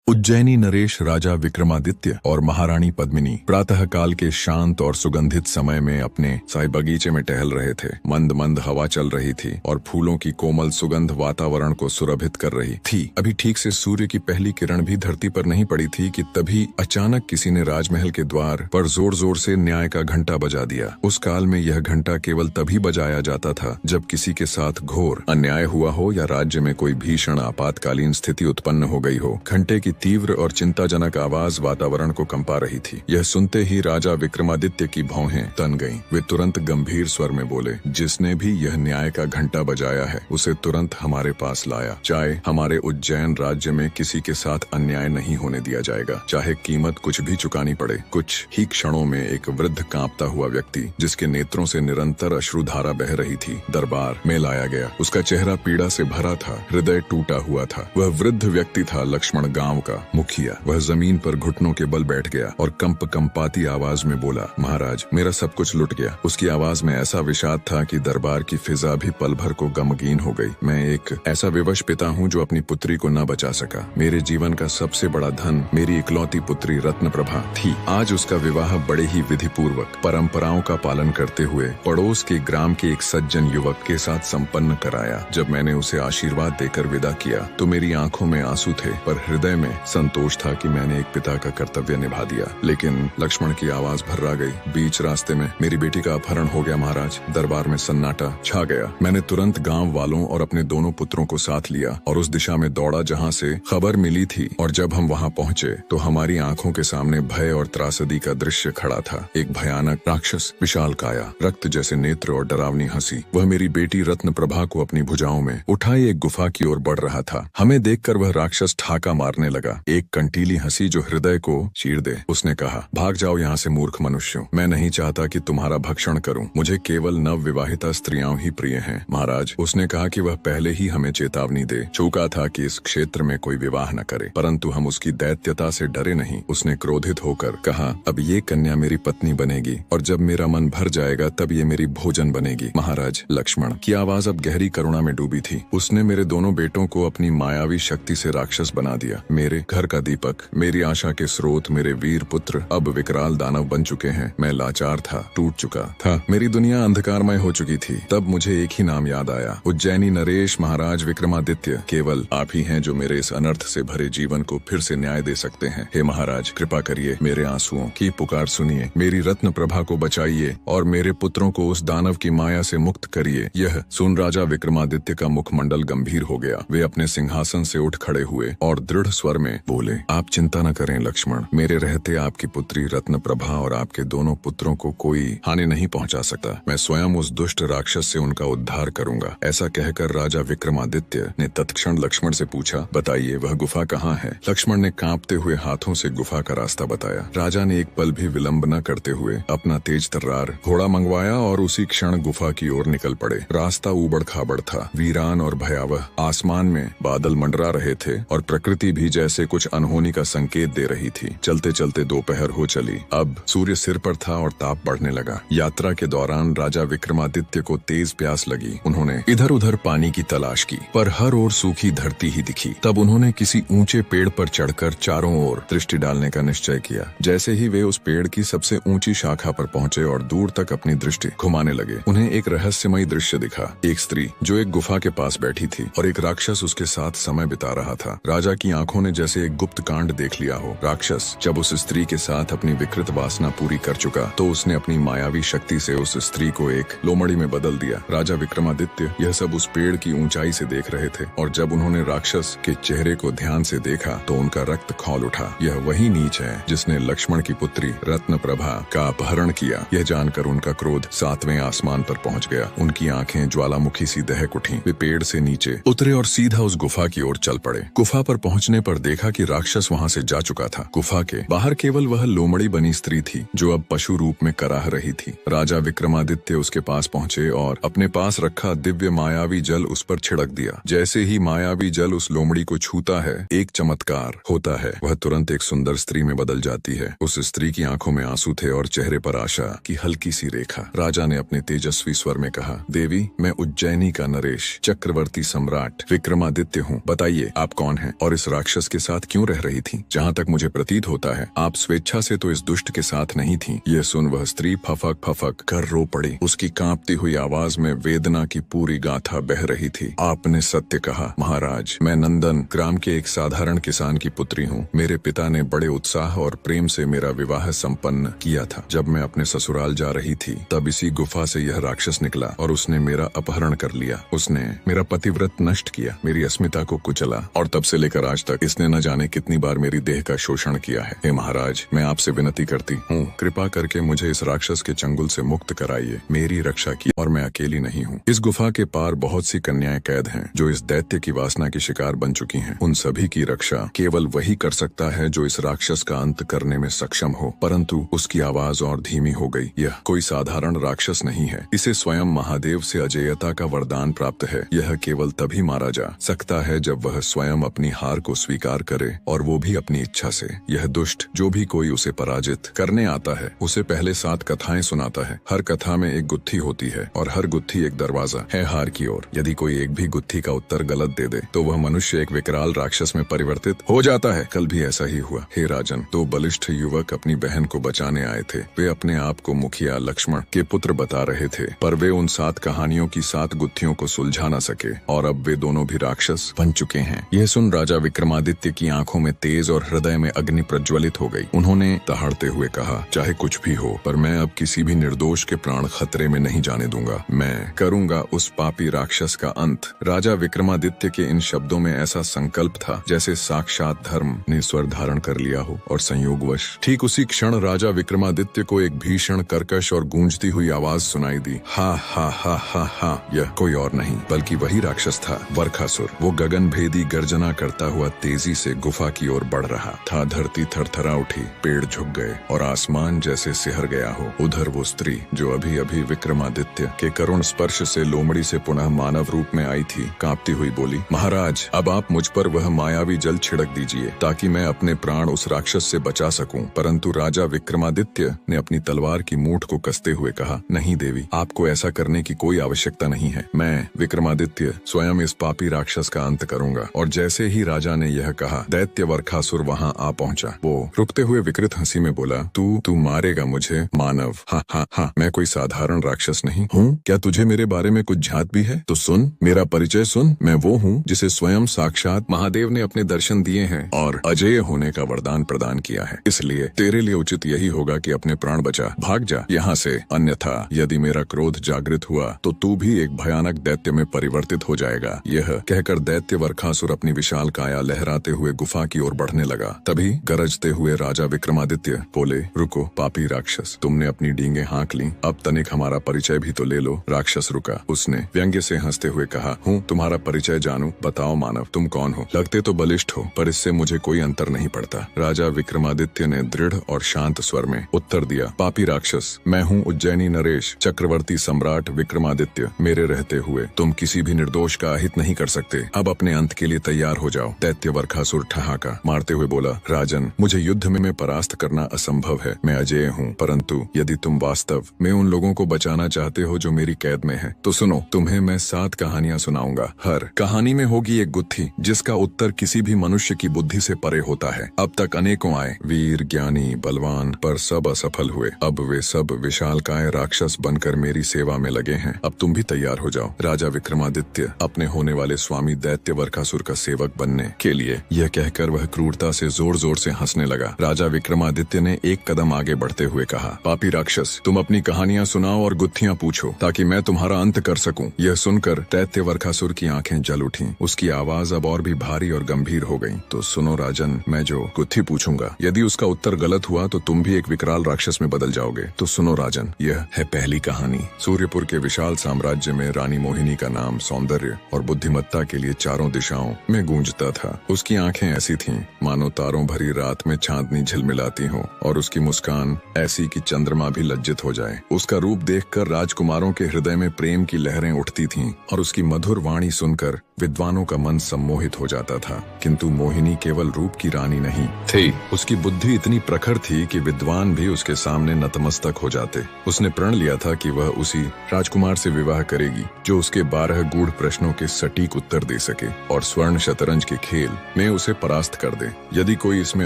उज्जैनी नरेश राजा विक्रमादित्य और महारानी पद्मिनी प्रातः काल के शांत और सुगंधित समय में अपने साई बगीचे में टहल रहे थे। मंद मंद हवा चल रही थी और फूलों की कोमल सुगंध वातावरण को सुरभित कर रही थी। अभी ठीक से सूर्य की पहली किरण भी धरती पर नहीं पड़ी थी कि तभी अचानक किसी ने राजमहल के द्वार पर जोर जोर से न्याय का घंटा बजा दिया। उस काल में यह घंटा केवल तभी बजाया जाता था जब किसी के साथ घोर अन्याय हुआ हो या राज्य में कोई भीषण आपातकालीन स्थिति उत्पन्न हो गई हो। घंटे की तीव्र और चिंताजनक आवाज वातावरण को कंपा रही थी। यह सुनते ही राजा विक्रमादित्य की भौहें तन गईं। वे तुरंत गंभीर स्वर में बोले, जिसने भी यह न्याय का घंटा बजाया है उसे तुरंत हमारे पास लाया। चाहे हमारे उज्जैन राज्य में किसी के साथ अन्याय नहीं होने दिया जाएगा, चाहे कीमत कुछ भी चुकानी पड़े। कुछ ही क्षणों में एक वृद्ध कांपता हुआ व्यक्ति जिसके नेत्रों से निरंतर अश्रुधारा बह रही थी दरबार में लाया गया। उसका चेहरा पीड़ा से भरा था, हृदय टूटा हुआ था। वह वृद्ध व्यक्ति था लक्ष्मण, गांव का मुखिया। वह जमीन पर घुटनों के बल बैठ गया और कंपाती आवाज में बोला, महाराज, मेरा सब कुछ लुट गया। उसकी आवाज में ऐसा विषाद था कि दरबार की फिजा भी पल भर को गमगीन हो गई। मैं एक ऐसा विवश पिता हूँ जो अपनी पुत्री को न बचा सका। मेरे जीवन का सबसे बड़ा धन मेरी इकलौती पुत्री रत्नप्रभा थी। आज उसका विवाह बड़े ही विधि पूर्वक परंपराओं का पालन करते हुए पड़ोस के ग्राम के एक सज्जन युवक के साथ संपन्न कराया। जब मैंने उसे आशीर्वाद देकर विदा किया तो मेरी आंखों में आंसू थे, पर हृदय में संतोष था कि मैंने एक पिता का कर्तव्य निभा दिया। लेकिन लक्ष्मण की आवाज भर्रा गई। बीच रास्ते में मेरी बेटी का अपहरण हो गया महाराज। दरबार में सन्नाटा छा गया। मैंने तुरंत गांव वालों और अपने दोनों पुत्रों को साथ लिया और उस दिशा में दौड़ा जहां से खबर मिली थी। और जब हम वहां पहुंचे तो हमारी आंखों के सामने भय और त्रासदी का दृश्य खड़ा था। एक भयानक राक्षस, विशाल काया, रक्त जैसे नेत्र और डरावनी हंसी। वह मेरी बेटी रत्नप्रभा को अपनी भुजाओं में उठाए एक गुफा की ओर बढ़ रहा था। हमें देखकर वह राक्षस ठाका मारने लगा। एक कंटीली हंसी जो हृदय को चीर दे। उसने कहा, भाग जाओ यहाँ से मूर्ख मनुष्यों। मैं नहीं चाहता कि तुम्हारा भक्षण करूं। मुझे केवल नव विवाहिता स्त्रियां ही प्रिय हैं। महाराज, उसने कहा कि वह पहले ही हमें चेतावनी दे चुका था कि इस क्षेत्र में कोई विवाह न करे, परंतु हम उसकी दैत्यता से डरे नहीं। उसने क्रोधित होकर कहा, अब ये कन्या मेरी पत्नी बनेगी और जब मेरा मन भर जाएगा तब ये मेरी भोजन बनेगी। महाराज, लक्ष्मण की आवाज अब गहरी करुणा में डूबी थी। उसने मेरे दोनों बेटों को अपनी मायावी शक्ति से राक्षस बना दिया। मेरे घर का दीपक, मेरी आशा के स्रोत, मेरे वीर पुत्र अब विकराल दानव बन चुके हैं। मैं लाचार था, टूट चुका था। मेरी दुनिया अंधकारमय हो चुकी थी। तब मुझे एक ही नाम याद आया, उज्जैनी नरेश महाराज विक्रमादित्य। केवल आप ही हैं जो मेरे इस अनर्थ से भरे जीवन को फिर से न्याय दे सकते हैं। हे महाराज, कृपा करिए, मेरे आंसुओं की पुकार सुनिए, मेरी रत्न प्रभा को बचाइए और मेरे पुत्रों को उस दानव की माया से मुक्त करिए। यह सुन राजा विक्रमादित्य का मुखमंडल गंभीर हो गया। वे अपने सिंहासन से उठ खड़े हुए और दृढ़ स्वर में बोले, आप चिंता न करें लक्ष्मण। मेरे रहते आपकी पुत्री रत्नप्रभा और आपके दोनों पुत्रों को कोई हानि नहीं पहुंचा सकता। मैं स्वयं उस दुष्ट राक्षस से उनका उद्धार करूंगा। ऐसा कहकर राजा विक्रमादित्य ने तत्क्षण लक्ष्मण से पूछा, बताइए वह गुफा कहाँ है? लक्ष्मण ने कांपते हुए हाथों से गुफा का रास्ता बताया। राजा ने एक पल भी विलंब न करते हुए अपना तेज तर्रार घोड़ा मंगवाया और उसी क्षण गुफा की ओर निकल पड़े। रास्ता ऊबड़ खाबड़ था, वीरान और भयावह। आसमान में बादल मंडरा रहे थे और प्रकृति भी जैसे कुछ अनहोनी का संकेत दे रही थी। चलते चलते दोपहर हो चली। अब सूर्य सिर पर था और ताप बढ़ने लगा। यात्रा के दौरान राजा विक्रमादित्य को तेज प्यास लगी। उन्होंने इधर उधर पानी की तलाश की, पर हर ओर सूखी धरती ही दिखी। तब उन्होंने किसी ऊंचे पेड़ पर चढ़कर चारों ओर दृष्टि डालने का निश्चय किया। जैसे ही वे उस पेड़ की सबसे ऊंची शाखा पर पहुंचे और दूर तक अपनी दृष्टि घुमाने लगे, उन्हें एक रहस्यमयी दृश्य दिखा। एक स्त्री जो एक गुफा के पास बैठी थी और एक राक्षस उसके साथ समय बिता रहा था। राजा की आंखों ने जैसे एक गुप्त कांड देख लिया हो। राक्षस जब उस स्त्री के साथ अपनी विकृत वासना पूरी कर चुका तो उसने अपनी मायावी शक्ति से उस स्त्री को एक लोमड़ी में बदल दिया। राजा विक्रमादित्य यह सब उस पेड़ की ऊंचाई से देख रहे थे और जब उन्होंने राक्षस के चेहरे को ध्यान से देखा तो उनका रक्त खौल उठा। यह वही नीच है जिसने लक्ष्मण की पुत्री रत्नप्रभा का अपहरण किया। यह जानकर उनका क्रोध 7वें आसमान पर पहुंच गया। उनकी आंखें ज्वालामुखी सी दहक उठी। वे पेड़ से नीचे उतरे और सीधा उस गुफा की ओर चल पड़े। गुफा पर पहुंचने पर देखा कि राक्षस वहां से जा चुका था। गुफा के बाहर केवल वह लोमड़ी बनी स्त्री थी जो अब पशु रूप में कराह रही थी। राजा विक्रमादित्य उसके पास पहुंचे और अपने पास रखा दिव्य मायावी जल उस पर छिड़क दिया। जैसे ही मायावी जल उस लोमड़ी को छूता है, एक चमत्कार होता है। वह तुरंत एक सुंदर स्त्री में बदल जाती है। उस स्त्री की आंखों में आंसू थे और चेहरे पर आशा की हल्की सी रेखा। राजा ने अपने तेजस्वी स्वर में कहा, देवी, मैं उज्जैनी का नरेश, चक्रवर्ती सम्राट विक्रमादित्य हूँ। बताइए आप कौन हैं और इस राक्षस के साथ क्यों रह रही थी? जहाँ तक मुझे प्रतीत होता है आप स्वेच्छा से तो इस दुष्ट के साथ नहीं थी। यह सुन वह स्त्री फफक फफक कर रो पड़ी। उसकी कांपती हुई आवाज में वेदना की पूरी गाथा बह रही थी। आपने सत्य कहा महाराज, मैं नंदन ग्राम के एक साधारण किसान की पुत्री हूँ। मेरे पिता ने बड़े उत्साह और प्रेम से मेरा विवाह संपन्न किया था। जब मैं अपने ससुराल जा रही थी तब इसी गुफा से यह राक्षस निकला और उसने मेरा अपहरण कर लिया। उसने मेरा पतिव्रत नष्ट किया, मेरी अस्मिता को कुचला और तब से लेकर आज तक इसने न जाने कितनी बार मेरी देह का शोषण किया है। हे महाराज, मैं आपसे विनती करती हूँ, कृपा करके मुझे इस राक्षस के चंगुल से मुक्त कराइए। मेरी रक्षा की और मैं अकेली नहीं हूँ। इस गुफा के पार बहुत सी कन्याएं कैद हैं जो इस दैत्य की वासना की शिकार बन चुकी हैं। उन सभी की रक्षा केवल वही कर सकता है जो इस राक्षस का अंत करने में सक्षम हो। परंतु उसकी आवाज और धीमी हो गई। यह कोई साधारण राक्षस नहीं है। इसे स्वयं महादेव से अजेयता का वरदान प्राप्त है। यह केवल तभी मारा जा सकता है जब वह स्वयं अपनी हार को स्वीकार करे और वो भी अपनी इच्छा से। यह दुष्ट जो भी कोई उसे पराजित करने आता है उसे पहले 7 कथाएं सुनाता है। हर कथा में एक गुत्थी होती है और हर गुत्थी एक दरवाजा है हार की ओर। यदि कोई एक भी गुत्थी का उत्तर गलत दे दे तो वह मनुष्य एक विकराल राक्षस में परिवर्तित हो जाता है। कल भी ऐसा ही हुआ। हे राजन, 2 बलिष्ठ युवक अपनी बहन को बचाने आए थे। वे अपने आप को मुखिया लक्ष्मण के पुत्र बता रहे थे, पर वे उन 7 कहानियों की 7 गुत्थियों को सुलझा न सके और अब वे दोनों भी राक्षस बन चुके हैं। यह सुन राजा विक्रमादित्य की आंखों में तेज और हृदय में अग्नि प्रज्वलित हो गई। उन्होंने दहाड़ते हुए कहा, चाहे कुछ भी हो, पर मैं अब किसी भी निर्दोष के प्राण खतरे में नहीं जाने दूंगा। मैं करूंगा उस पापी राक्षस का अंत। राजा विक्रमादित्य के इन शब्दों में ऐसा संकल्प था जैसे साक्षात धर्म ने स्वर धारण कर लिया हो। और संयोगवश ठीक उसी क्षण राजा विक्रमादित्य को एक भीषण कर्कश और गूंजती हुई आवाज सुनाई दी। हा हा हा हा हा। यह कोई और नहीं बल्कि वही राक्षस था, वरखासुर। वो गगन भेदी गर्जना करता हुआ तेजी से गुफा की ओर बढ़ रहा था। धरती थरथरा उठी, पेड़ झुक गए और आसमान जैसे सिहर गया हो। उधर वो स्त्री जो अभी अभी विक्रमादित्य के करुण स्पर्श से लोमड़ी से पुनः मानव रूप में आई थी, कांपती हुई बोली, महाराज, अब आप मुझ पर वह मायावी जल छिड़क दीजिए ताकि मैं अपने प्राण उस राक्षस से बचा सकूं। परंतु राजा विक्रमादित्य ने अपनी तलवार की मूठ को कसते हुए कहा, नहीं देवी, आपको ऐसा करने की कोई आवश्यकता नहीं है। मैं विक्रमादित्य स्वयं इस पापी राक्षस का अंत करूंगा। और जैसे ही राजा ने यह कहा, दैत्य वरखासुर वहां आ पहुंचा। वो रुकते हुए विकृत हंसी में बोला, तू मारेगा मुझे मानव? हाँ हाँ हाँ, मैं कोई साधारण राक्षस नहीं हूँ। क्या तुझे मेरे बारे में कुछ झात भी है? तो सुन, मेरा परिचय सुन। मैं वो हूँ जिसे स्वयं साक्षात महादेव ने अपने दर्शन दिए हैं और अजेय होने का वरदान प्रदान किया है। इसलिए तेरे लिए उचित यही होगा कि अपने प्राण बचा, भाग जा यहाँ से। अन्यथा यदि मेरा क्रोध जागृत हुआ तो तू भी एक भयानक दैत्य में परिवर्तित हो जाएगा। यह कहकर दैत्य वरखासुर अपनी विशाल काया लहराते हुए गुफा की ओर बढ़ने लगा। तभी गरजते हुए राजा विक्रमादित्य बोले, रुको पापी राक्षस, तुमने अपनी डींगे हाँक ली, अब तनिक हमारा परिचय भी तो ले लो। राक्षस रुका। उसने व्यंग्य से हंसते हुए कहा, हूँ तुम्हारा परिचय जानू। बताओ मानव, तुम कौन हो? लगते तो बलिष्ठ हो, पर इससे मुझे कोई अंतर नहीं पड़ता। राजा विक्रमादित्य ने दृढ़ और शांत स्वर में उत्तर दिया, पापी राक्षस, मैं हूँ उज्जैनी नरेश, चक्रवर्ती सम्राट विक्रमादित्य। मेरे रहते हुए तुम किसी भी निर्दोष का अहित नहीं कर सकते। अब अपने अंत के लिए तैयार हो जाओ। दैत्य वरखासुर ठहाका मारते हुए बोला, राजन, मुझे युद्ध में परास्त करना असंभव है। मैं अजेय हूँ, परंतु यदि तुम वास्तव में उन लोगों को बचाना चाहते हो जो मेरी कैद में है, तो सुनो, तुम्हें मैं 7 कहानियां सुनाऊंगा। हर कहानी में होगी एक गुत्थी जिसका उत्तर किसी भी मनुष्य की बुद्धि से परे होता है। अब तक अनेकों आए, वीर, ज्ञानी, बलवान, पर सब असफल हुए। अब वे सब विशालकाय राक्षस बनकर मेरी सेवा में लगे हैं। अब तुम भी तैयार हो जाओ। राजा विक्रमादित्य अपने होने वाले स्वामी दैत्य वरखासुर का सेवक बनने के लिए, यह कहकर वह क्रूरता से जोर जोर से हंसने लगा। राजा विक्रमादित्य ने एक कदम आगे बढ़ते हुए कहा, पापी राक्षस, तुम अपनी कहानियां सुनाओ और गुत्थियां पूछो ताकि मैं तुम्हारा अंत कर सकूं। यह सुनकर दैत्य वरखासुर की आंखें जल उठीं। उसकी आवाज अब और भी भारी और गंभीर हो गई। तो सुनो राजन, मैं जो गुत्थी पूछूंगा, यदि उसका उत्तर गलत हुआ तो तुम भी एक विकराल राक्षस में बदल जाओगे। तो सुनो राजन, यह है पहली कहानी। सूर्यपुर के विशाल साम्राज्य में रानी मोहिनी का नाम सौंदर्य और बुद्धिमत्ता के लिए चारों दिशाओं में गूंजता था। उसकी आंखें ऐसी थीं मानो तारों भरी रात में चांदनी झिलमिलाती हो और उसकी मुस्कान ऐसी कि चंद्रमा भी लज्जित हो जाए। उसका रूप देखकर राजकुमारों के हृदय में प्रेम की लहरें उठती थीं और उसकी मधुर वाणी सुनकर विद्वानों का मन सम्मोहित हो जाता था। किंतु मोहिनी केवल रूप की रानी नहीं थी, उसकी बुद्धि इतनी प्रखर थी कि विद्वान भी उसके सामने नतमस्तक हो जाते। उसने प्रण लिया था कि वह उसी राजकुमार से विवाह करेगी जो उसके 12 गूढ़ प्रश्नों के सटीक उत्तर दे सके और स्वर्ण शतरंज के खेल में में उसे परास्त कर दे। यदि कोई इसमें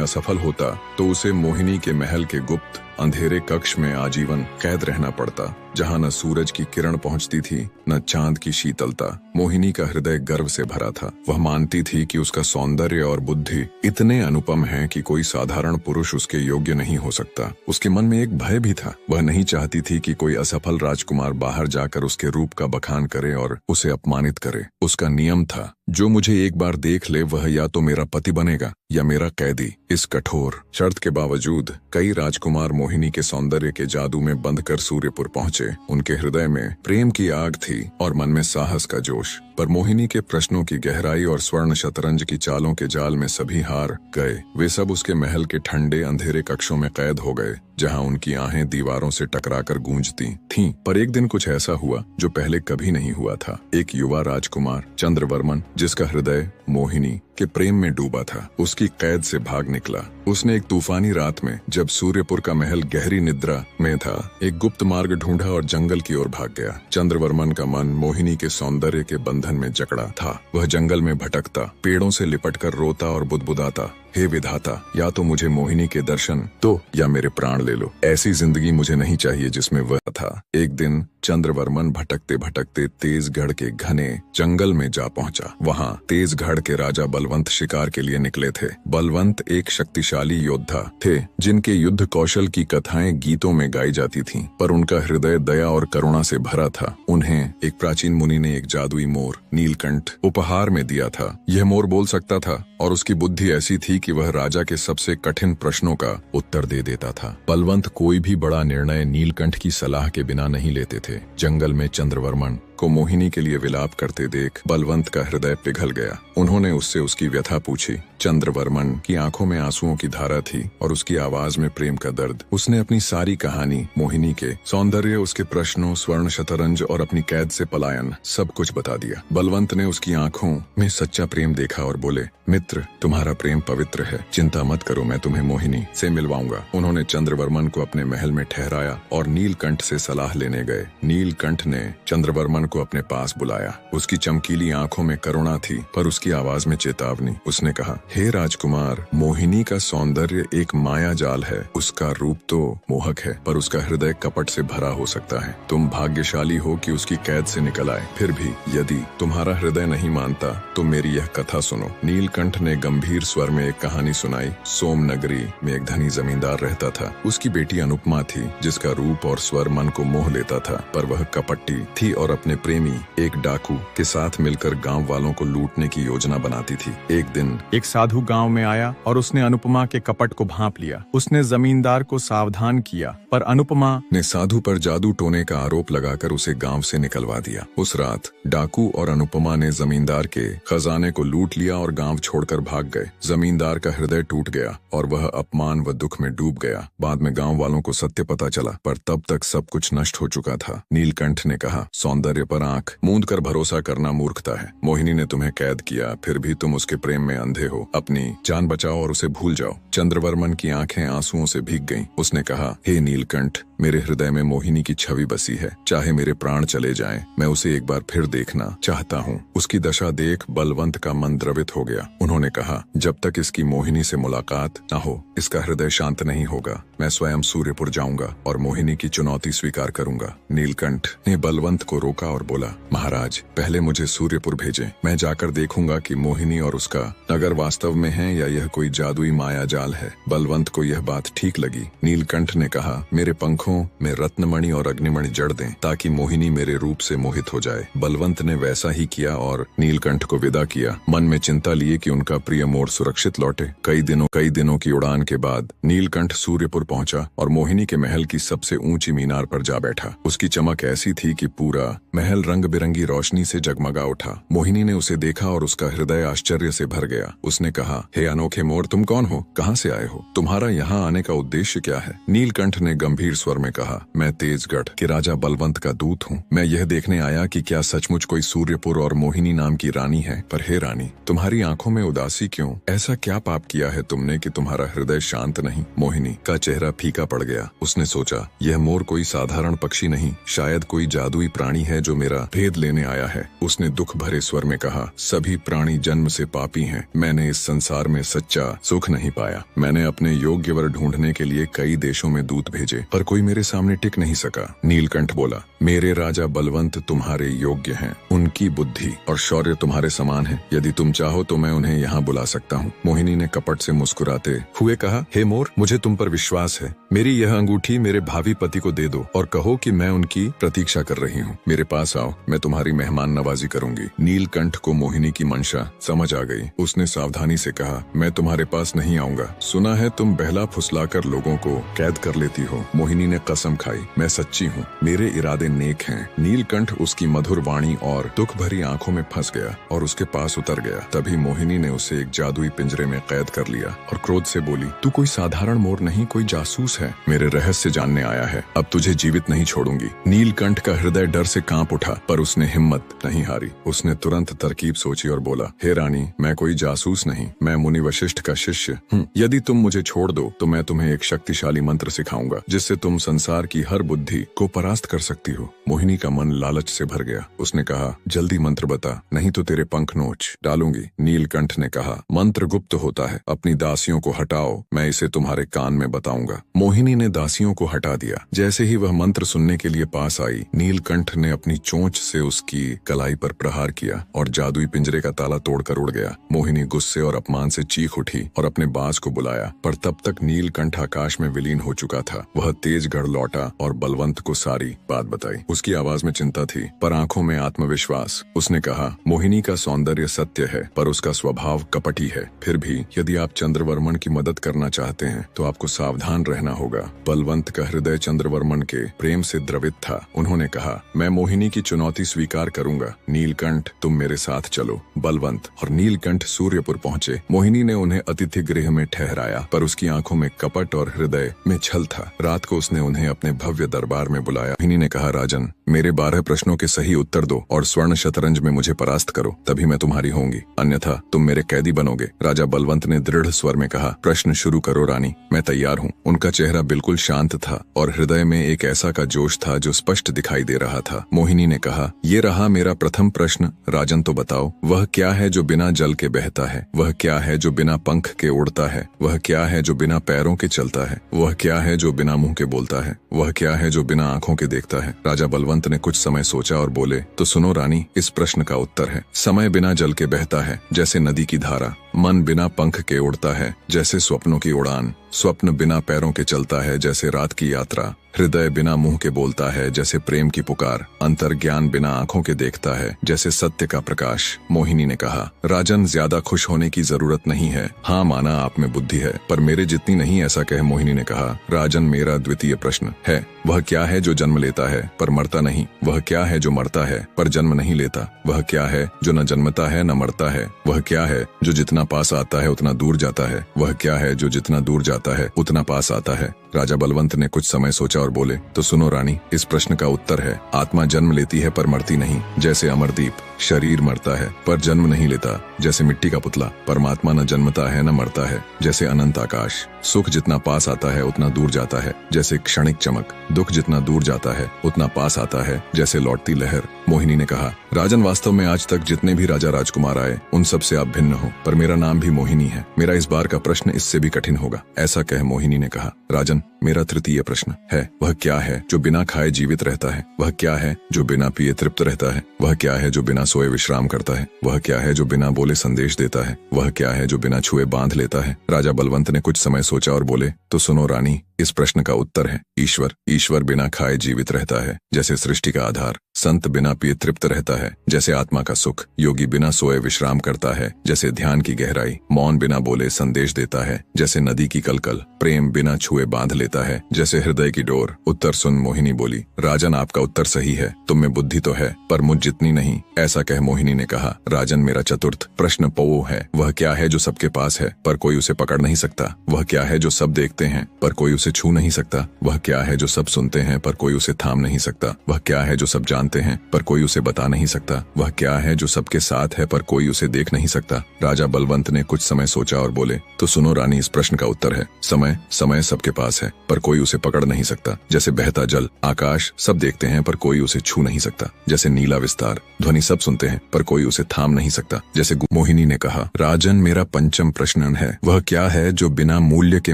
असफल होता तो उसे मोहिनी के महल के गुप्त अंधेरे कक्ष में आजीवन कैद रहना पड़ता, जहाँ न सूरज की किरण पहुंचती थी न चांद की शीतलता। मोहिनी का हृदय गर्व से भरा था। वह मानती थी कि उसका सौंदर्य और बुद्धि इतने अनुपम हैं कि कोई साधारण पुरुष उसके योग्य नहीं हो सकता। उसके मन में एक भय भी था। वह नहीं चाहती थी कि कोई असफल राजकुमार बाहर जाकर उसके रूप का बखान करे और उसे अपमानित करे। उसका नियम था, जो मुझे एक बार देख ले वह या तो मेरा पति बनेगा या मेरा कैदी। इस कठोर शर्त के बावजूद कई राजकुमार मोहिनी के सौंदर्य के जादू में बंधकर सूर्यपुर पहुंचे। उनके हृदय में प्रेम की आग थी और मन में साहस का जोश। पर मोहिनी के प्रश्नों की गहराई और स्वर्ण शतरंज की चालों के जाल में सभी हार गए। वे सब उसके महल के ठंडे अंधेरे कक्षों में कैद हो गए, जहां उनकी आहें दीवारों से टकराकर गूंजती थीं। पर एक दिन कुछ ऐसा हुआ जो पहले कभी नहीं हुआ था। एक युवा राजकुमार चंद्रवर्मन, जिसका हृदय मोहिनी के प्रेम में डूबा था, उसकी कैद से भाग निकला। उसने एक तूफानी रात में, जब सूर्यपुर का महल गहरी निद्रा में था, एक गुप्त मार्ग ढूंढा और जंगल की ओर भाग गया। चंद्रवर्मन का मन मोहिनी के सौंदर्य के बंधन में जकड़ा था। वह जंगल में भटकता, पेड़ों से लिपटकर रोता और बुदबुदाता, हे विधाता, या तो मुझे मोहिनी के दर्शन दो या मेरे प्राण ले लो। ऐसी जिंदगी मुझे नहीं चाहिए जिसमें वह था। एक दिन चंद्रवर्मन भटकते भटकते तेजगढ़ के घने जंगल में जा पहुंचा। वहां तेजगढ़ के राजा बलवंत शिकार के लिए निकले थे। बलवंत एक शक्तिशाली योद्धा थे, जिनके युद्ध कौशल की कथाएं गीतों में गाई जाती थीं, पर उनका हृदय दया और करुणा से भरा था। उन्हें एक प्राचीन मुनि ने एक जादुई मोर नीलकंठ उपहार में दिया था। यह मोर बोल सकता था और उसकी बुद्धि ऐसी थी कि वह राजा के सबसे कठिन प्रश्नों का उत्तर दे देता था। बलवंत कोई भी बड़ा निर्णय नीलकंठ की सलाह के बिना नहीं लेते थे। जंगल में चंद्रवर्मन को मोहिनी के लिए विलाप करते देख बलवंत का हृदय पिघल गया। उन्होंने उससे उसकी व्यथा पूछी। चंद्रवर्मन की आंखों में आंसुओं की धारा थी और उसकी आवाज में प्रेम का दर्द। उसने अपनी सारी कहानी, मोहिनी के सौंदर्य, उसके प्रश्नों, स्वर्ण शतरंज और अपनी कैद से पलायन, सब कुछ बता दिया। बलवंत ने उसकी आंखों में सच्चा प्रेम देखा और बोले, मित्र, तुम्हारा प्रेम पवित्र है, चिंता मत करो, मैं तुम्हें मोहिनी से मिलवाऊंगा। उन्होंने चंद्रवर्मन को अपने महल में ठहराया और नीलकंठ से सलाह लेने गए। नीलकंठ ने चंद्रवर्मन को अपने पास बुलाया। उसकी चमकीली आंखों में करुणा थी, पर उसकी आवाज में चेतावनी। उसने कहा, हे राजकुमार, मोहिनी का सौंदर्य एक माया जाल है। उसका रूप तो मोहक है, पर उसका हृदय कपट से भरा हो सकता है। तुम भाग्यशाली हो कि उसकी कैद से निकल आए। फिर भी यदि तुम्हारा हृदय नहीं मानता तो मेरी यह कथा सुनो। नीलकंठ ने गंभीर स्वर में एक कहानी सुनाई। सोम नगरी में एक धनी जमींदार रहता था। उसकी बेटी अनुपमा थी, जिसका रूप और स्वर मन को मोह लेता था, पर वह कपटी थी और अपने प्रेमी एक डाकू के साथ मिलकर गांव वालों को लूटने की योजना बनाती थी। एक दिन एक साधु गांव में आया और उसने अनुपमा के कपट को भांप लिया। उसने जमींदार को सावधान किया, पर अनुपमा ने साधु पर जादू टोने का आरोप लगाकर उसे गांव से निकलवा दिया। उस रात डाकू और अनुपमा ने जमींदार के खजाने को लूट लिया और गांव छोड़कर भाग गए। जमींदार का हृदय टूट गया और वह अपमान व दुख में डूब गया। बाद में गांव वालों को सत्य पता चला, पर तब तक सब कुछ नष्ट हो चुका था। नीलकंठ ने कहा, सौंदर्य पर आंख मूंद कर भरोसा करना मूर्खता है। मोहिनी ने तुम्हें कैद किया, फिर भी तुम उसके प्रेम में अंधे हो। अपनी जान बचाओ और उसे भूल जाओ। चंद्रवर्मन की आंखें आंसुओं से भीग गईं। उसने कहा, हे नीलकंठ, मेरे हृदय में मोहिनी की छवि बसी है। चाहे मेरे प्राण चले जाएं, मैं उसे एक बार फिर देखना चाहता हूँ। उसकी दशा देख बलवंत का मन द्रवित हो गया। उन्होंने कहा, जब तक इसकी मोहिनी से मुलाकात न हो, इसका हृदय शांत नहीं होगा। मैं स्वयं सूर्यपुर जाऊंगा और मोहिनी की चुनौती स्वीकार करूंगा। नीलकंठ ने बलवंत को रोका और बोला, महाराज, पहले मुझे सूर्यपुर भेजें। मैं जाकर देखूंगा कि मोहिनी और उसका नगर वास्तव में है या यह कोई जादुई माया जाल है। बलवंत को यह बात ठीक लगी। नीलकंठ ने कहा, मेरे पंखों में रत्नमणि और अग्निमणि जड़ दें, ताकि मोहिनी मेरे रूप से मोहित हो जाए। बलवंत ने वैसा ही किया और नीलकंठ को विदा किया, मन में चिंता लिए कि उनका प्रिय मोर सुरक्षित लौटे। कई दिनों की उड़ान के बाद नीलकंठ सूर्यपुर पहुंचा और मोहिनी के महल की सबसे ऊंची मीनार पर जा बैठा। उसकी चमक ऐसी थी कि पूरा महल रंग बिरंगी रोशनी से जगमगा उठा। मोहिनी ने उसे देखा और उसका हृदय आश्चर्य से भर गया। उसने कहा, हे अनोखे मोर, तुम कौन हो? कहां से आए हो? तुम्हारा यहाँ आने का उद्देश्य क्या है? नीलकंठ ने गंभीर स्वर में कहा, मैं तेजगढ़ के राजा बलवंत का दूत हूँ। मैं यह देखने आया कि क्या सचमुच कोई सूर्यपुर और मोहिनी नाम की रानी है। पर हे रानी, तुम्हारी आंखों में उदासी क्यों? ऐसा क्या पाप किया है तुमने कि तुम्हारा हृदय शांत नहीं? मोहिनी का चेहरा फीका पड़ गया। उसने सोचा, यह मोर कोई साधारण पक्षी नहीं, शायद कोई जादुई प्राणी है जो मेरा भेद लेने आया है। उसने दुख भरे स्वर में कहा, सभी प्राणी जन्म से पापी हैं। मैंने इस संसार में सच्चा सुख नहीं पाया। मैंने अपने योग्य वर ढूंढने के लिए कई देशों में दूत भेजे, पर कोई मेरे सामने टिक नहीं सका। नीलकंठ बोला, मेरे राजा बलवंत तुम्हारे योग्य हैं। उनकी बुद्धि और शौर्य तुम्हारे समान है। यदि तुम चाहो तो मैं उन्हें यहाँ बुला सकता हूँ। मोहिनी ने कपट से मुस्कुराते हुए कहा, हे मोर, मुझे तुम पर विश्वास है। मेरी यह अंगूठी मेरे भावी पति को दे दो और कहो कि मैं उनकी प्रतीक्षा कर रही हूँ। मेरे पास आओ, मैं तुम्हारी मेहमान नवाजी करूंगी। नीलकंठ को मोहिनी की मंशा समझ आ गई। उसने सावधानी से कहा, मैं तुम्हारे पास नहीं आऊंगा। सुना है तुम बहला फुसलाकर लोगों को कैद कर लेती हो। मोहिनी ने कसम खाई, मैं सच्ची हूँ, मेरे इरादे नेक हैं। नीलकंठ उसकी मधुर वाणी और दुख भरी आंखों में फंस गया और उसके पास उतर गया। तभी मोहिनी ने उसे एक जादुई पिंजरे में कैद कर लिया और क्रोध से बोली, तू कोई साधारण मोर नहीं, कोई जासूस है। मेरे रहस्य जानने आया है। अब तुझे जीवित नहीं छोड़ूंगी। नीलकंठ का हृदय डर से कांप उठा, पर उसने हिम्मत नहीं हारी। उसने तुरंत तरकीब सोची और बोला, हे रानी, मैं कोई जासूस नहीं, मैं मुनि वशिष्ठ का शिष्य हूँ। यदि तुम मुझे छोड़ दो तो मैं तुम्हें एक शक्तिशाली मंत्र सिखाऊंगा जिससे तुम संसार की हर बुद्धि को परास्त कर सकती हो। मोहिनी का मन लालच से भर गया। उसने कहा, जल्दी मंत्र बता, नहीं तो तेरे पंख नोच डालूंगी। नीलकंठ ने कहा, मंत्र गुप्त होता है, अपनी दासियों को हटाओ, मैं इसे तुम्हारे कान में बताऊंगा। मोहिनी ने दासियों को हटा दिया। जैसे ही वह मंत्र सुनने के लिए पास आई, नीलकंठ ने अपनी चोंच से उसकी कलाई पर प्रहार किया और जादुई पिंजरे का ताला तोड़कर उड़ गया। मोहिनी गुस्से और अपमान से चीख उठी और अपने बाज को बुलाया, पर तब तक नीलकंठ आकाश में विलीन हो चुका था। वह तेजगढ़ लौटा और बलवंत को सारी बात बताई। उसकी आवाज में चिंता थी, पर आंखों में आत्मविश्वास। उसने कहा, मोहिनी का सौंदर्य सत्य है, पर उसका स्वभाव कपटी है। फिर भी यदि आप चंद्रवर्मन की मदद करना चाहते हैं तो आपको सावधान रहना होगा। बलवंत का हृदय चंद्रवर्मन के प्रेम से द्रवित था। उन्होंने कहा, मैं मोहिनी की चुनौती स्वीकार करूंगा। नीलकंठ, तुम मेरे साथ चलो। बलवंत और नीलकंठ सूर्यपुर पहुंचे। मोहिनी ने उन्हें अतिथि गृह में ठहराया, पर उसकी आंखों में कपट और हृदय में छल था। रात को उसने उन्हें अपने भव्य दरबार में बुलाया। मोहिनी ने कहा, राजन, मेरे 12 प्रश्नों के सही उत्तर दो और स्वर्ण शतरंज में मुझे परास्त करो, तभी मैं तुम्हारी होंगी, अन्यथा तुम मेरे कैदी बनोगे। राजा बलवंत ने दृढ़ स्वर में कहा, प्रश्न शुरू करो रानी, मैं तैयार हूँ। उनका चेहरा बिल्कुल शांत था और हृदय में एक ऐसा का जोश था जो स्पष्ट दिखाई दे रहा था। मोहिनी ने कहा, ये रहा मेरा प्रथम प्रश्न। राजन, तो बताओ, वह क्या है जो बिना जल के बहता है? वह क्या है जो बिना पंख के उड़ता है? वह क्या है जो बिना पैरों के चलता है? वह क्या है जो बिना मुंह के बोलता है? वह क्या है जो बिना आंखों के देखता है? राजा बलवंत ने कुछ समय सोचा और बोले, तो सुनो रानी, इस प्रश्न का उत्तर है, समय बिना जल के बहता है जैसे नदी की धारा, मन बिना पंख के उड़ता है जैसे स्वप्नों की उड़ान, स्वप्न बिना पैरों के चलता है जैसे रात की यात्रा, हृदय बिना मुंह के बोलता है जैसे प्रेम की पुकार, अंतर्ज्ञान बिना आंखों के देखता है जैसे सत्य का प्रकाश। मोहिनी ने कहा, राजन, ज्यादा खुश होने की जरूरत नहीं है। हाँ, माना आप में बुद्धि है, पर मेरे जितनी नहीं, ऐसा कह मोहिनी ने कहा। राजन, मेरा द्वितीय प्रश्न है, वह क्या है जो जन्म लेता है पर मरता नहीं? वह क्या है जो मरता है पर जन्म नहीं लेता? वह क्या है जो न जन्मता है न मरता है? वह क्या है जो जितना पास आता है उतना दूर जाता है? वह क्या है जो जितना दूर जाता है उतना पास आता है? राजा बलवंत ने कुछ समय सोचा और बोले, तो सुनो रानी, इस प्रश्न का उत्तर है, आत्मा जन्म लेती है पर मरती नहीं, जैसे अमरदीप। शरीर मरता है पर जन्म नहीं लेता, जैसे मिट्टी का पुतला। परमात्मा न जन्मता है न मरता है, जैसे अनंत आकाश। सुख जितना पास आता है उतना दूर जाता है, जैसे क्षणिक चमक। दुख जितना दूर जाता है उतना पास आता है, जैसे लौटती लहर। मोहिनी ने कहा, राजन, वास्तव में आज तक जितने भी राजा राजकुमार आए उन सब से आप भिन्न हो, पर मेरा नाम भी मोहिनी है। मेरा इस बार का प्रश्न इससे भी कठिन होगा। ऐसा कह मोहिनी ने कहा, राजन, मेरा तृतीय प्रश्न है, वह क्या है जो बिना खाए जीवित रहता है? वह क्या है जो बिना पिए तृप्त रहता है? वह क्या है जो बिना सोए विश्राम करता है? वह क्या है जो बिना बोले संदेश देता है? वह क्या है जो बिना छुए बांध लेता है? राजा बलवंत ने कुछ समय सोचा और बोले, तो सुनो रानी, इस प्रश्न का उत्तर है ईश्वर। ईश्वर बिना खाए जीवित रहता है, जैसे सृष्टि का आधार। संत बिना पिए तृप्त रहता है, जैसे आत्मा का सुख। योगी बिना सोए विश्राम करता है, जैसे ध्यान की गहराई। मौन बिना बोले संदेश देता है, जैसे नदी की कलकल। प्रेम बिना छुए बांध लेता है, जैसे हृदय की डोर। उत्तर सुन मोहिनी बोली, राजन, आपका उत्तर सही है, तुम में बुद्धि तो है, पर मुझ जितनी नहीं। ऐसा कह मोहिनी ने कहा, राजन, मेरा चतुर्थ प्रश्न पो है। वह क्या है जो सबके पास है पर कोई उसे पकड़ नहीं सकता? वह क्या है जो सब देखते हैं पर कोई उसे उसे छू नहीं सकता? वह क्या है जो सब सुनते हैं पर कोई उसे थाम नहीं सकता? वह क्या है जो सब जानते हैं पर कोई उसे बता नहीं सकता? वह क्या है जो सबके साथ है पर कोई उसे देख नहीं सकता? राजा बलवंत ने कुछ समय सोचा और बोले, तो सुनो रानी, इस प्रश्न का उत्तर है समय। समय सबके पास है पर कोई उसे पकड़ नहीं सकता। जैसे बहता जल, आकाश सब देखते हैं पर कोई उसे छू नहीं सकता। जैसे नीला विस्तार, ध्वनि सब सुनते हैं पर कोई उसे थाम नहीं सकता। जैसे मोहिनी ने कहा, राजन मेरा पंचम प्रश्न है, वह क्या है जो बिना मूल्य के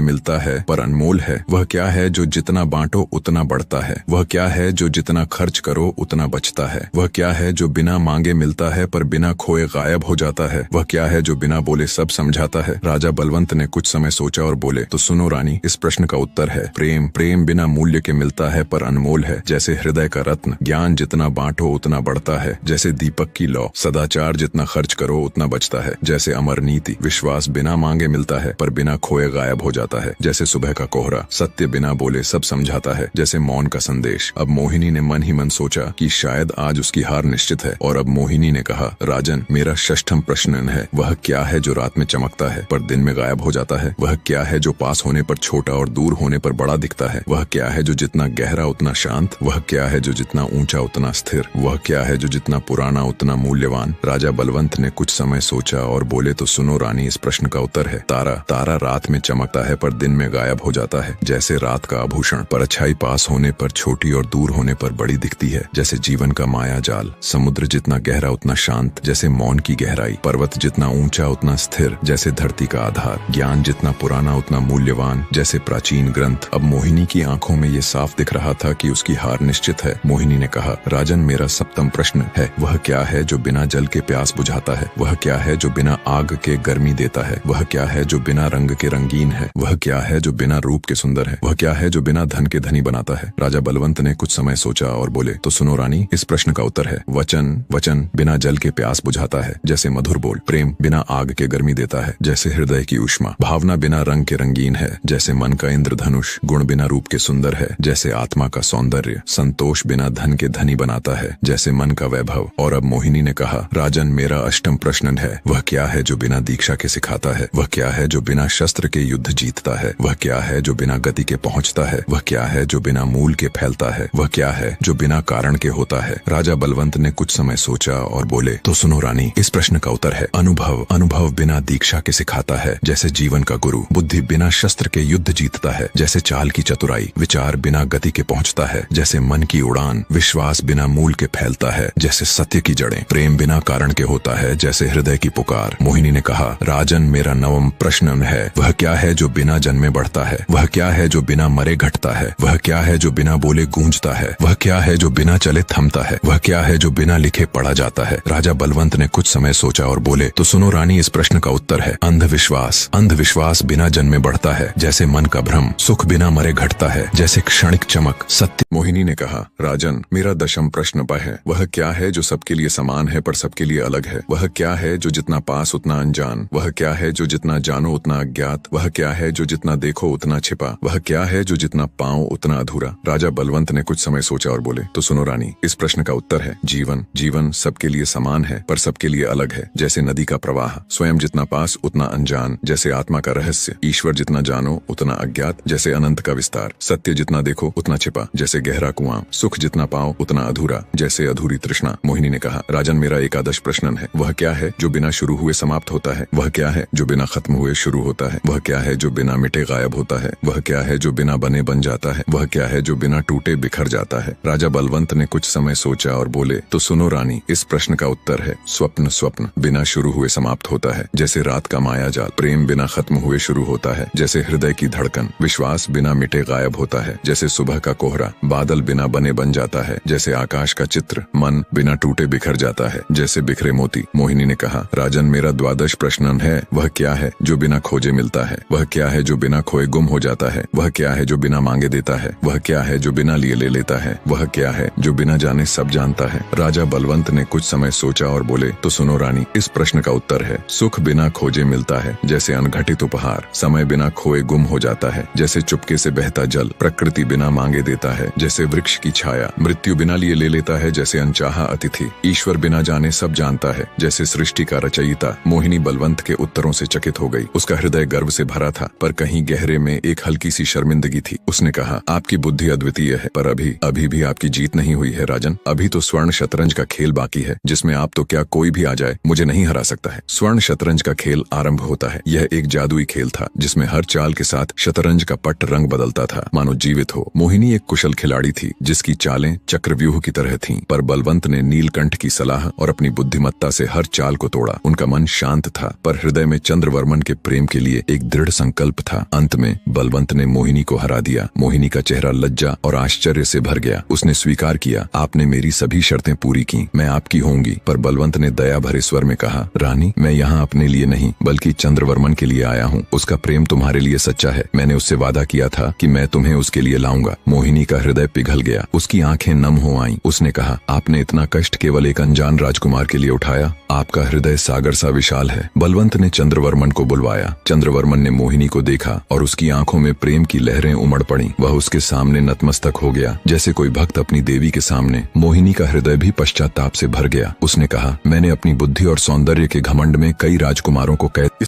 मिलता है पर अनमोल है? वह क्या है जो जितना बांटो उतना बढ़ता है? वह क्या है जो जितना खर्च करो उतना बचता है? वह क्या है जो बिना मांगे मिलता है पर बिना खोए गायब हो जाता है? वह क्या है जो बिना बोले सब समझाता है? राजा बलवंत ने कुछ समय सोचा और बोले, तो सुनो रानी, इस प्रश्न का उत्तर है प्रेम। प्रेम बिना मूल्य के मिलता है पर अनमोल है। जैसे हृदय का रत्न, ज्ञान जितना बांटो उतना बढ़ता है। जैसे दीपक की लौ, सदाचार जितना खर्च करो उतना बचता है। जैसे अमर नीति, विश्वास बिना मांगे मिलता है पर बिना खोए गायब हो जाता है। जैसे सुबह का कोहरा, सत्य बिना बोले सब समझाता है। जैसे मौन का संदेश। अब मोहिनी ने मन ही मन सोचा कि शायद आज उसकी हार निश्चित है, और अब मोहिनी ने कहा, राजन मेरा षष्ठम प्रश्न है, वह क्या है जो रात में चमकता है पर दिन में गायब हो जाता है? वह क्या है जो पास होने पर छोटा और दूर होने पर बड़ा दिखता है? वह क्या है जो जितना गहरा उतना शांत? वह क्या है जो जितना ऊंचा उतना स्थिर? वह क्या है जो जितना पुराना उतना मूल्यवान? राजा बलवंत ने कुछ समय सोचा और बोले, तो सुनो रानी, इस प्रश्न का उत्तर है तारा। तारा रात में चमकता है पर दिन में गायब हो जाता है। जैसे रात का आभूषण, परछाई पास होने पर छोटी और दूर होने पर बड़ी दिखती है। जैसे जीवन का माया जाल, समुद्र जितना गहरा उतना शांत। जैसे मौन की गहराई, पर्वत जितना ऊंचा उतना स्थिर। जैसे धरती का आधार, ज्ञान जितना पुराना उतना मूल्यवान। जैसे प्राचीन ग्रंथ। अब मोहिनी की आंखों में ये साफ दिख रहा था कि उसकी हार निश्चित है। मोहिनी ने कहा, राजन मेरा सप्तम प्रश्न है, वह क्या है जो बिना जल के प्यास बुझाता है? वह क्या है जो बिना आग के गर्मी देता है? वह क्या है जो बिना रंग के रंगीन है? वह क्या है जो बिना रूप के सुंदर है? वह क्या है जो बिना धन के धनी बनाता है? राजा बलवंत ने कुछ समय सोचा और बोले, तो सुनो रानी, इस प्रश्न का उत्तर है वचन। वचन बिना जल के प्यास बुझाता है। जैसे मधुर बोल। प्रेम बिना आग के गर्मी देता है। जैसे हृदय की ऊष्मा। भावना बिना रंग के रंगीन है। जैसे मन का इंद्रधनुष। गुण बिना रूप के सुंदर है। जैसे आत्मा का सौंदर्य। संतोष बिना धन के धनी बनाता है। जैसे मन का वैभव। और अब मोहिनी ने कहा, राजन मेरा अष्टम प्रश्न है, वह क्या है जो बिना दीक्षा के सिखाता है? वह क्या है जो बिना शस्त्र के युद्ध जीतता है? वह क्या है जो बिना गति के पहुंचता है? वह क्या है जो बिना मूल के फैलता है? वह क्या है जो बिना कारण के होता है? राजा बलवंत ने कुछ समय सोचा और बोले, तो सुनो रानी, इस प्रश्न का उत्तर है अनुभव। अनुभव बिना दीक्षा के सिखाता है। जैसे जीवन का गुरु। बुद्धि बिना शस्त्र के युद्ध जीतता है। जैसे चाल की चतुराई। विचार बिना गति के पहुंचता है। जैसे मन की उड़ान। विश्वास बिना मूल के फैलता है। जैसे सत्य की जड़ें। प्रेम बिना कारण के होता है। जैसे हृदय की पुकार। मोहिनी ने कहा, राजन मेरा नवम प्रश्न है, वह क्या है जो बिना जन्मे बढ़ता है? वह क्या है जो बिना मरे घटता है? वह क्या है जो बिना बोले गूंजता है? वह क्या है जो बिना चले थमता है? वह क्या है जो बिना लिखे पढ़ा जाता है? राजा बलवंत ने कुछ समय सोचा और बोले, तो सुनो रानी, इस प्रश्न का उत्तर है अंधविश्वास। अंधविश्वास बिना जन्मे बढ़ता है। जैसे मन का भ्रम। सुख बिना मरे घटता है। जैसे क्षणिक चमक। सत्य। मोहिनी ने कहा, राजन मेरा दशम प्रश्न है, वह क्या है जो सबके लिए समान है पर सबके लिए अलग है? वह क्या है जो जितना पास उतना अनजान? वह क्या है जो जितना जानो उतना अज्ञात? वह क्या है जो जितना देखो उतना छिपा? वह क्या है जो जितना पाओ उतना अधूरा? राजा बलवंत ने कुछ समय सोचा और बोले, तो सुनो रानी, इस प्रश्न का उत्तर है जीवन। जीवन सबके लिए समान है पर सबके लिए अलग है। जैसे नदी का प्रवाह। स्वयं जितना पास उतना अनजान। जैसे आत्मा का रहस्य। ईश्वर जितना जानो उतना अज्ञात। जैसे अनंत का विस्तार। सत्य जितना देखो उतना छिपा। जैसे गहरा कुआं। सुख जितना पाओ उतना अधूरा। जैसे अधूरी तृष्णा। मोहिनी ने कहा, राजन मेरा एकादश प्रश्न है, वह क्या है जो बिना शुरू हुए समाप्त होता है? वह क्या है जो बिना खत्म हुए शुरू होता है? वह क्या है जो बिना मिटे गायब होता है? वह क्या है जो बिना बने बन जाता है? वह क्या है जो बिना टूटे बिखर जाता है? राजा बलवंत ने कुछ समय सोचा और बोले, तो सुनो रानी, इस प्रश्न का उत्तर है स्वप्न। स्वप्न बिना शुरू हुए समाप्त होता है। जैसे रात का माया जाल। प्रेम बिना खत्म हुए शुरू होता है। जैसे हृदय की धड़कन। विश्वास बिना मिटे गायब होता है। जैसे सुबह का कोहरा। बादल बिना बने बन जाता है। जैसे आकाश का चित्र। मन बिना टूटे बिखर जाता है। जैसे बिखरे मोती। मोहिनी ने कहा, राजन मेरा द्वादश प्रश्न है, वह क्या है जो बिना खोजे मिलता है? वह क्या है जो बिना खोए गुम हो जाता है? वह क्या है जो बिना मांगे देता है? वह क्या है जो बिना लिए ले लेता है? वह क्या है जो बिना जाने सब जानता है? राजा बलवंत ने कुछ समय सोचा और बोले, तो सुनो रानी, इस प्रश्न का उत्तर है सुख बिना खोजे मिलता है। जैसे अनघटित उपहार। समय बिना खोए गुम हो जाता है। जैसे चुपके से बहता जल। प्रकृति बिना मांगे देता है। जैसे वृक्ष की छाया। मृत्यु बिना लिए ले लेता है। जैसे अनचाहा अतिथि। ईश्वर बिना जाने सब जानता है। जैसे सृष्टि का रचयिता। मोहिनी बलवंत के उत्तरों से चकित हो गई। उसका हृदय गर्व से भरा था पर कहीं गहरे में एक हल्की हल्की सी शर्मिंदगी थी। उसने कहा, आपकी बुद्धि अद्वितीय है, पर अभी भी आपकी जीत नहीं हुई है राजन। अभी तो स्वर्ण शतरंज का खेल बाकी है, जिसमें आप तो क्या कोई भी आ जाए मुझे नहीं हरा सकता है। स्वर्ण शतरंज का खेल आरंभ होता है। यह एक जादुई खेल था जिसमें हर चाल के साथ शतरंज का पट रंग बदलता था, मानो जीवित हो। मोहिनी एक कुशल खिलाड़ी थी जिसकी चालें चक्रव्यूह की तरह थीं, पर बलवंत ने नीलकंठ की सलाह और अपनी बुद्धिमत्ता से हर चाल को तोड़ा। उनका मन शांत था, पर हृदय में चंद्रवर्मन के प्रेम के लिए एक दृढ़ संकल्प था। अंत में बलवंत ने मोहिनी को हरा दिया। मोहिनी का चेहरा लज्जा और आश्चर्य से भर गया। उसने स्वीकार किया, आपने मेरी सभी शर्तें पूरी की, मैं आपकी होंगी। पर बलवंत ने दया भरे स्वर में कहा, रानी, मैं यहाँ अपने लिए नहीं बल्कि चंद्रवर्मन के लिए आया हूँ। उसका प्रेम तुम्हारे लिए सच्चा है। मैंने उससे वादा किया था कि मैं तुम्हें उसके लिए लाऊंगा। मोहिनी का हृदय पिघल गया, उसकी आंखें नम हो आईं। उसने कहा, आपने इतना कष्ट केवल एक अनजान राजकुमार के लिए उठाया? आपका हृदय सागर सा विशाल है। बलवंत ने चंद्रवर्मन को बुलवाया। चंद्रवर्मन ने मोहिनी को देखा और उसकी आंखों में प्रेम की लहरें उमड़ पड़ी। वह उसके सामने नतमस्तक हो गया, जैसे कोई भक्त अपनी देवी के सामने। मोहिनी का हृदय भी पश्चाताप से भर गया। उसने कहा, मैंने अपनी बुद्धि और सौंदर्य के घमंड में कई राजकुमारों को कैद